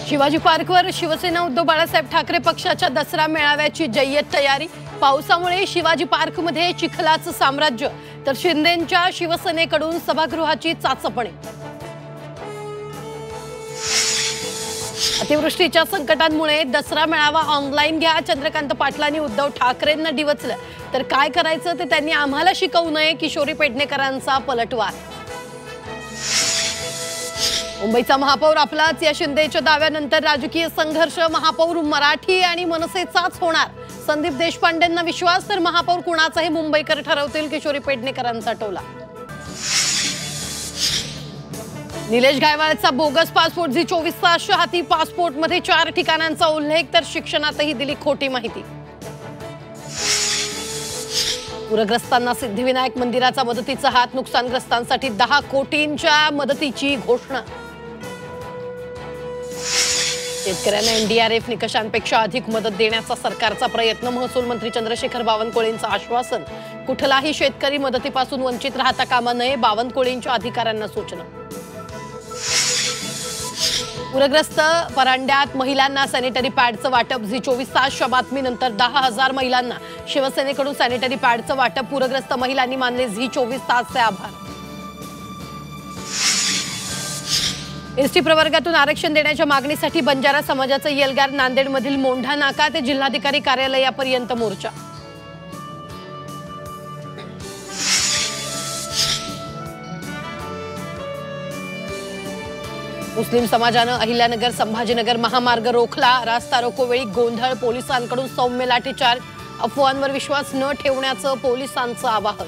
शिवाजी पार्कवर शिवसेना उद्धव बाळासाहेब ठाकरे पक्षाच्या दसरा मेळाव्याची जय्यत तयारी। पावसामुळे शिवाजी पार्कमध्ये चिखलाचं साम्राज्य, तर शिंदेंच्या शिवसेनेकडून सभागृहाची चाचपणी। अतिवृष्टीच्या संकटांमुळे दसरा मेळावा ऑनलाईन घ्या, चंद्रकांत पाटलांनी उद्धव ठाकरेंना डिवचलं। तर काय करायचं ते त्यांनी आम्हाला शिकवू नये, किशोरी पेडणेकरांचा पलटवार। मुंबईचा महापौर आपलाच या शिंदेच्या दाव्यानंतर राजकीय संघर्ष, महापौर मराठी आणि मनसेचाच होणार। संदीप देशपांडेंना विश्वास, तर महापौर कुणाचाही मुंबईकर ठरवतील, किशोरी पेडणेकरांचा टोला। निलेश गायकवाडचा बोगस पासपोर्ट, झी24 तास हाती। पासपोर्टमध्ये 4 ठिकाणांचा उल्लेख, तर शिक्षणातही दिली खोटी माहिती। पूरग्रस्तांना सिद्धिविनायक मंदिराचा मदतीचा हात, नुकसानग्रस्तांसाठी 10 कोटींच्या मदतीची घोषणा। शेतकऱ्यांना एनडीआरएफ निकषांपेक्षा अधिक मदत देण्याचा सरकारचा प्रयत्न, महसूल मंत्री चंद्रशेखर बावनकुळेंचं आश्वासन। कुठलाही शेतकरी मदतीपासून वंचित राहता कामा नये, बावनकुळेंच्या अधिकाऱ्यांना सूचना। पूरग्रस्त परांड्यात महिलांना सॅनिटरी पॅडचं वाटप, झी24 तासच्या बातमीनंतर 10,000 महिलांना शिवसेनेकडून सॅनिटरी पॅडचं वाटप। पूरग्रस्त महिलांनी मानले झी24 तासचे आभार। एसटी प्रवर्गातून आरक्षण देण्याच्या मागणीसाठी बंजारा समाजाचा एल्गार, नांदेडमधील मोंढा नाका ते जिल्हाधिकारी कार्यालयापर्यंत मोर्चा। मुस्लिम समाजानं अहिल्यानगर संभाजीनगर महामार्ग रोखला, रास्ता रोकोवेळी गोंधळ, पोलिसांकडून सौम्य लाठीचार्ज। अफवांवर विश्वास न ठेवण्याचं पोलिसांचं आवाहन।